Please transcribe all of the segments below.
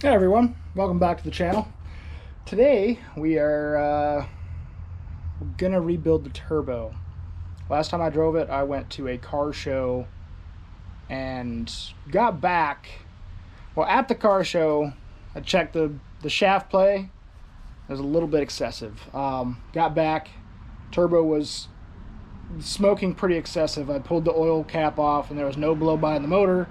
Hey everyone, welcome back to the channel. Today we are gonna rebuild the turbo. Last time I drove it, I went to a car show and got back. Well, at the car show, I checked the shaft play. It was a little bit excessive. Got back, turbo was smoking pretty excessive. I pulled the oil cap off and there was no blow by in the motor.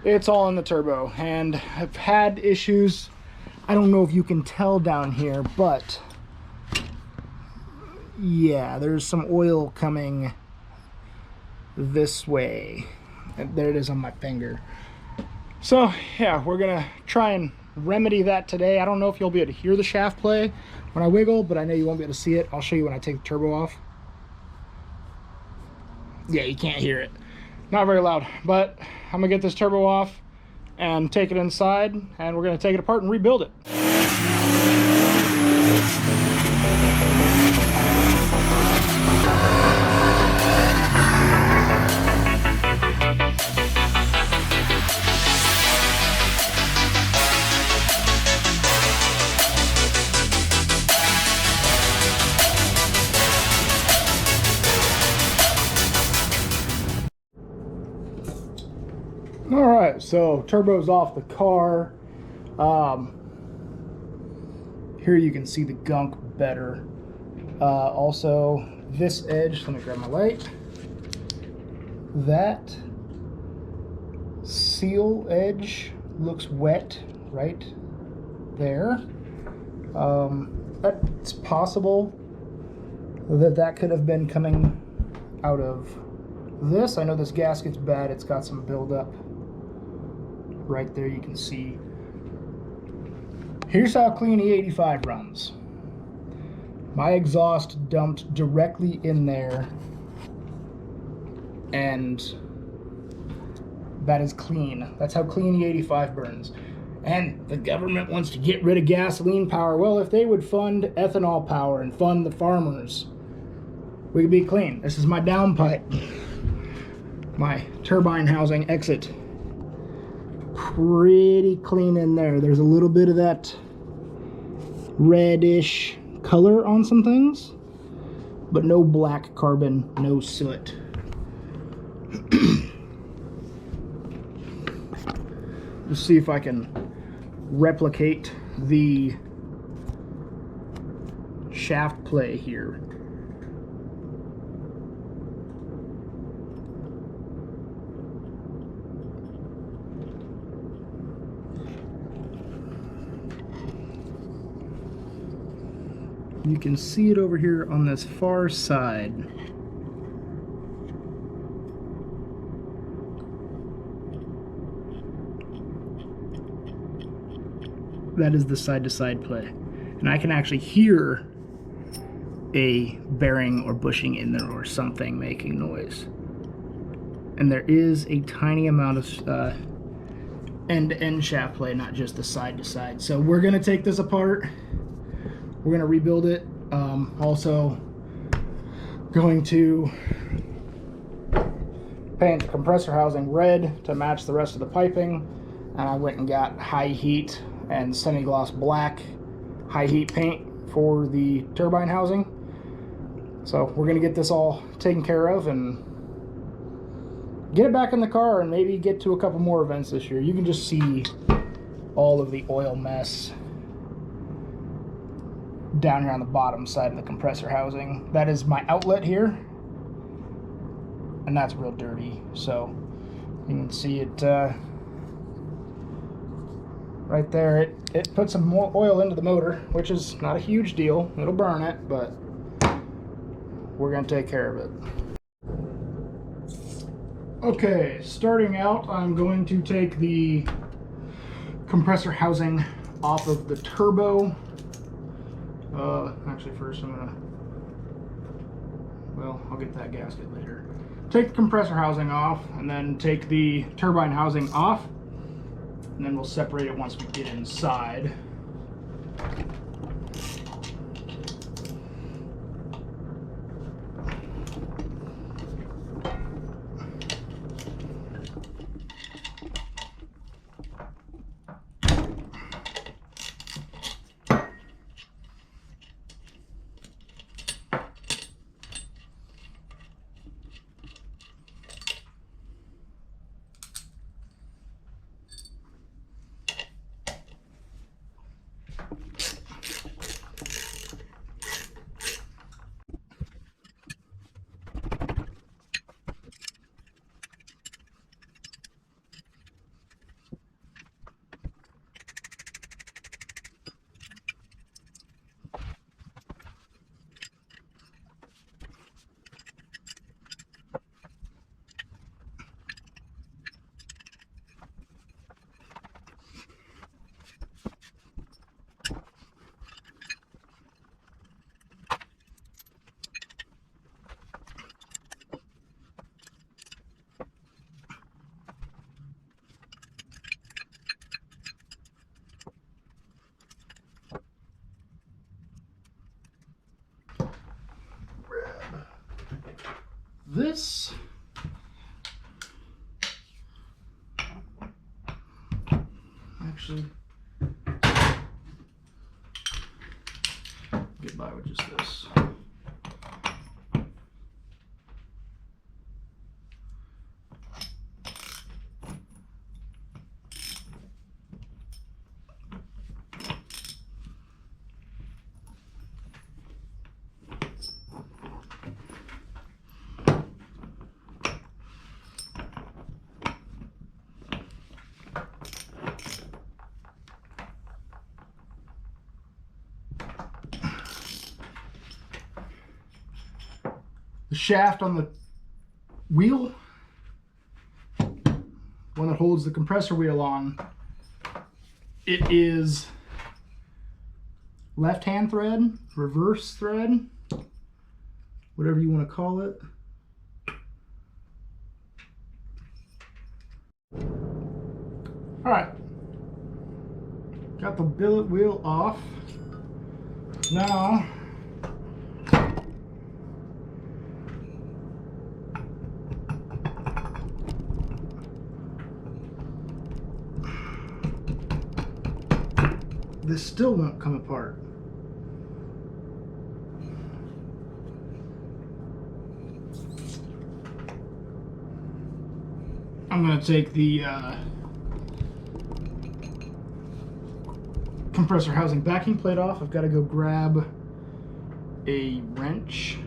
It's all in the turbo, and I've had issues. I don't know if you can tell down here, but yeah, there's some oil coming this way. And there it is on my finger. So yeah, we're gonna try and remedy that today. I don't know if you'll be able to hear the shaft play when I wiggle, but I know you won't be able to see it. I'll show you when I take the turbo off. Yeah, you can't hear it. Not very loud, but I'm gonna get this turbo off and take it inside, and we're gonna take it apart and rebuild it. All right, so turbo's off the car. Here you can see the gunk better. Also, this edge, let me grab my light. That seal edge looks wet right there. It's possible that could have been coming out of this. I know this gasket's bad. It's got some buildup right there, you can see. Here's how clean E85 runs. My exhaust dumped directly in there, and that is clean. That's how clean E85 burns. And the government wants to get rid of gasoline power. Well, if they would fund ethanol power and fund the farmers, we could be clean. This is my downpipe, my turbine housing exit. Pretty clean in there. There's a little bit of that reddish color on some things, but no black carbon, no soot. Let's see if I can replicate the shaft play here. You can see it over here on this far side. That is the side-to-side play. And I can actually hear a bearing or bushing in there or something making noise. And there is a tiny amount of end-to-end shaft play, not just the side-to-side. So we're gonna take this apart. We're gonna rebuild it. Also going to paint the compressor housing red to match the rest of the piping. And I went and got high heat and semi-gloss black high heat paint for the turbine housing. So we're gonna get this all taken care of and get it back in the car and maybe get to a couple more events this year. You can just see all of the oil mess down here on the bottom side of the compressor housing. That is my outlet here, and that's real dirty. So you can see it right there. It put some more oil into the motor, which is not a huge deal. It'll burn it, but we're gonna take care of it. Okay, starting out, I'm going to take the compressor housing off of the turbo. Actually first I'll get that gasket later. Take the compressor housing off and then take the turbine housing off, and then we'll separate it once we get inside. this. Actually, get by with just this. The shaft on the wheel, one that holds the compressor wheel on, it is left-hand thread, reverse thread, whatever you want to call it. All right, got the billet wheel off. Now, this still won't come apart. I'm going to take the compressor housing backing plate off. I've got to go grab a wrench.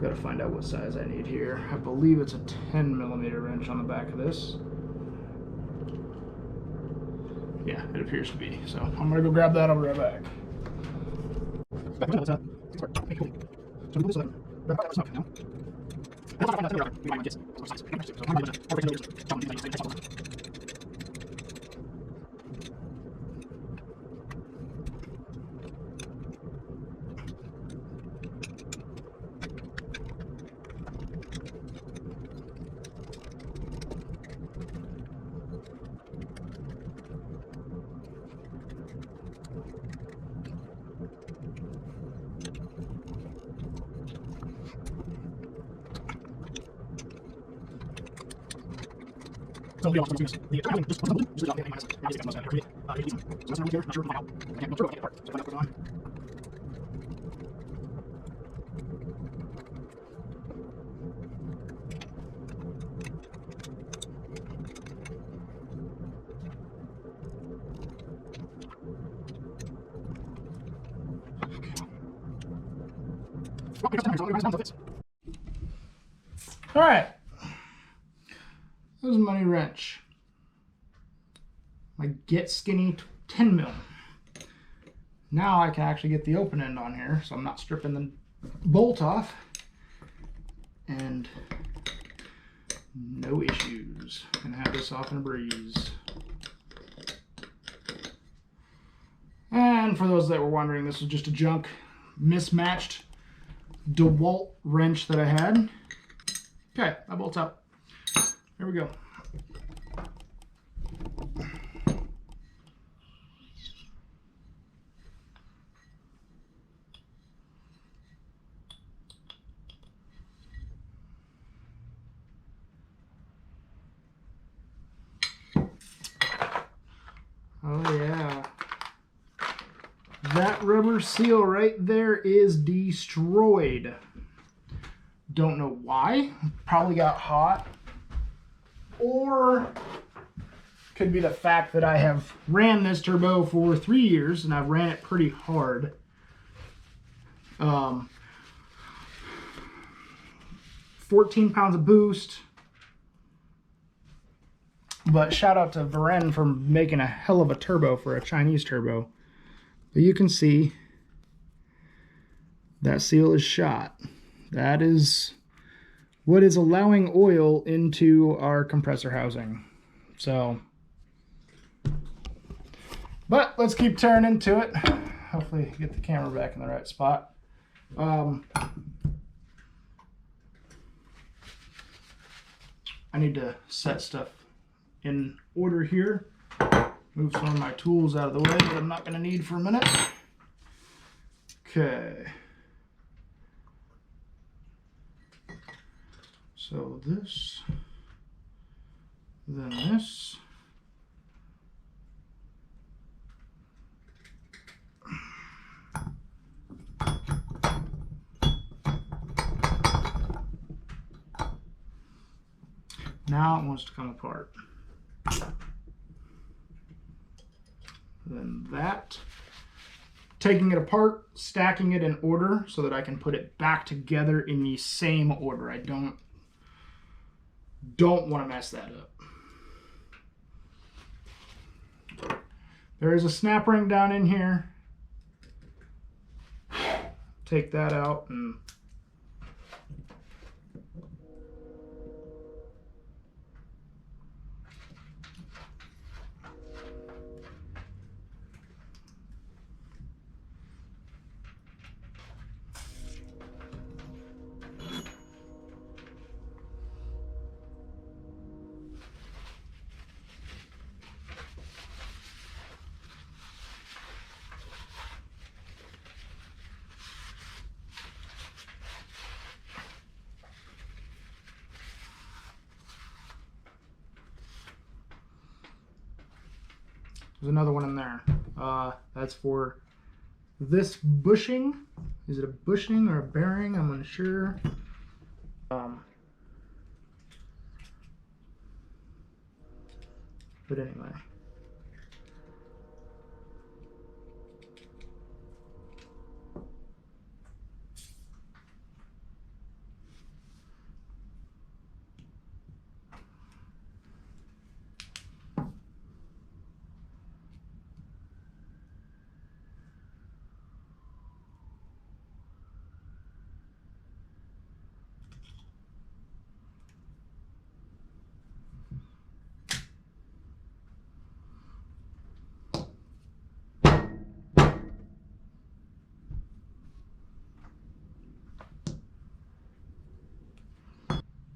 Got to find out what size I need here. I believe it's a 10mm wrench on the back of this. Yeah, it appears to be. So I'm gonna go grab that. I'll be right back. All right, there's my new wrench. My Get Skinny 10mm. Now I can actually get the open end on here, so I'm not stripping the bolt off, and no issues. Gonna have this off in a breeze. And for those that were wondering, this was just a junk, mismatched DeWalt wrench that I had. Okay, that bolt's up. There we go. Oh yeah. That rubber seal right there is destroyed. Don't know why. Probably got hot. Or could be the fact that I have ran this turbo for 3 years and I've ran it pretty hard. 14 pounds of boost. But shout out to Varen for making a hell of a turbo for a Chinese turbo. But you can see that seal is shot. That is what is allowing oil into our compressor housing. So, but let's keep tearing into it. Hopefully get the camera back in the right spot. I need to set stuff in order here. Move some of my tools out of the way that I'm not going to need for a minute. Okay. So this, then this. Now it wants to come apart. Then that. Taking it apart, stacking it in order so that I can put it back together in the same order. I don't want to mess that up. There is a snap ring down in here. Take that out and there's another one in there. That's for this bushing. Is it a bushing or a bearing? I'm unsure. But anyway.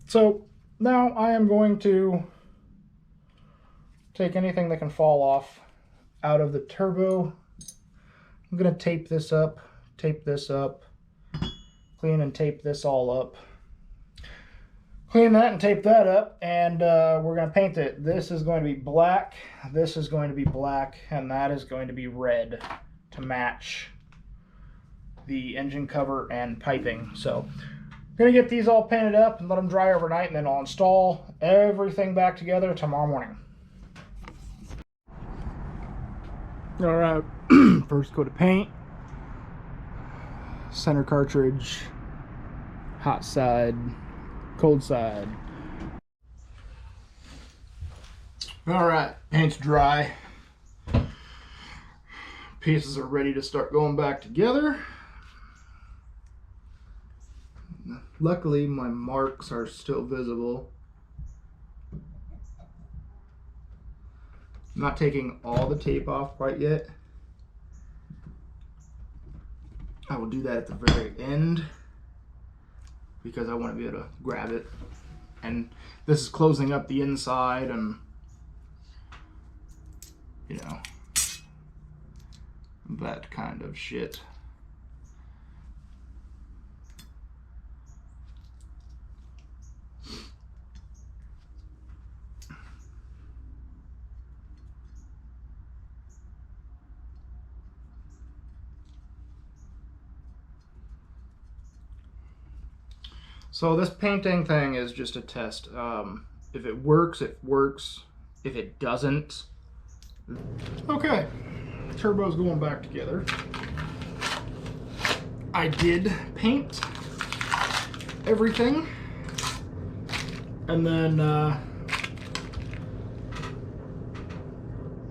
So now I am going to take anything that can fall off out of the turbo. I'm going to tape this up, clean and tape this all up. Clean that and tape that up, and we're going to paint it. This is going to be black, this is going to be black, and that is going to be red to match the engine cover and piping. So I'm going to get these all painted up and let them dry overnight, and then I'll install everything back together tomorrow morning. All right, first coat of paint, center cartridge, hot side, cold side. All right, paint's dry. Pieces are ready to start going back together. Luckily, my marks are still visible. I'm not taking all the tape off quite yet. I will do that at the very end because I want to be able to grab it. And this is closing up the inside and, you know, that kind of shit. So this painting thing is just a test. If it works, it works. If it doesn't, okay. Turbo's going back together. I did paint everything, and then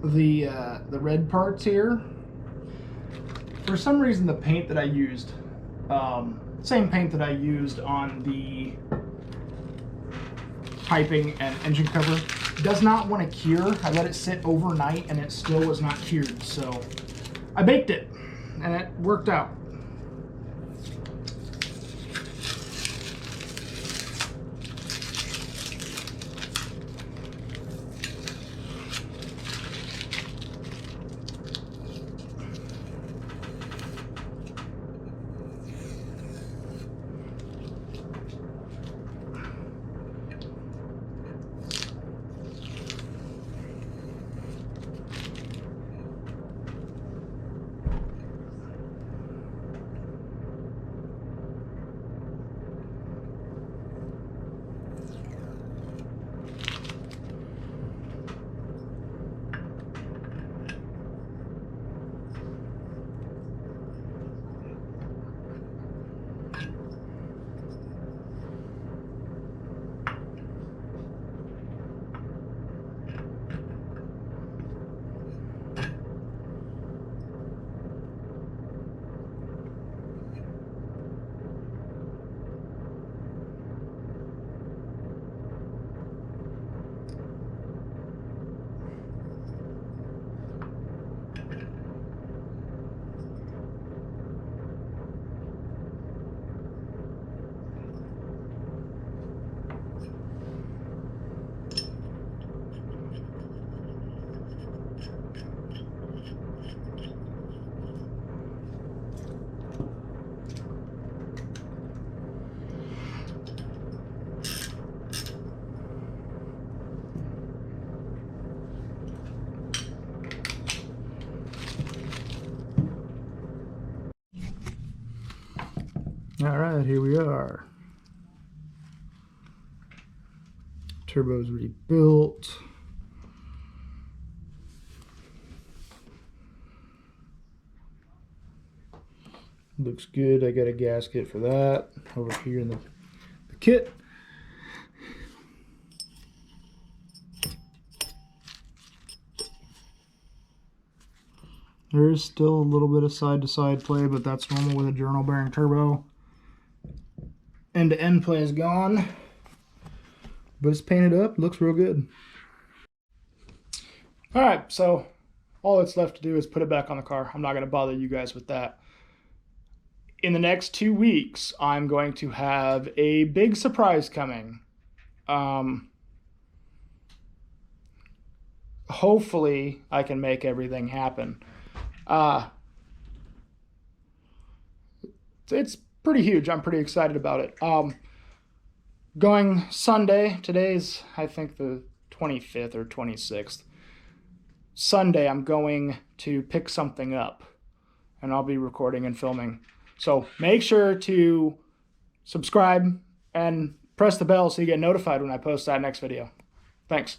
the red parts here. For some reason, the paint that I used, same paint that I used on the piping and engine cover, does not want to cure. I let it sit overnight and it still was not cured, so I baked it and it worked out. All right, here we are. Turbo's rebuilt. Looks good. I got a gasket for that over here in the kit. There is still a little bit of side-to-side play, but that's normal with a journal bearing turbo. End-to-end play is gone, but it's painted up. Looks real good. All right, so all that's left to do is put it back on the car. I'm not going to bother you guys with that. In the next 2 weeks, I'm going to have a big surprise coming. Hopefully, I can make everything happen. It's pretty huge. I'm pretty excited about it. Going Sunday, today's I think the 25th or 26th. Sunday I'm going to pick something up, and I'll be recording and filming. So make sure to subscribe and press the bell so you get notified when I post that next video. Thanks.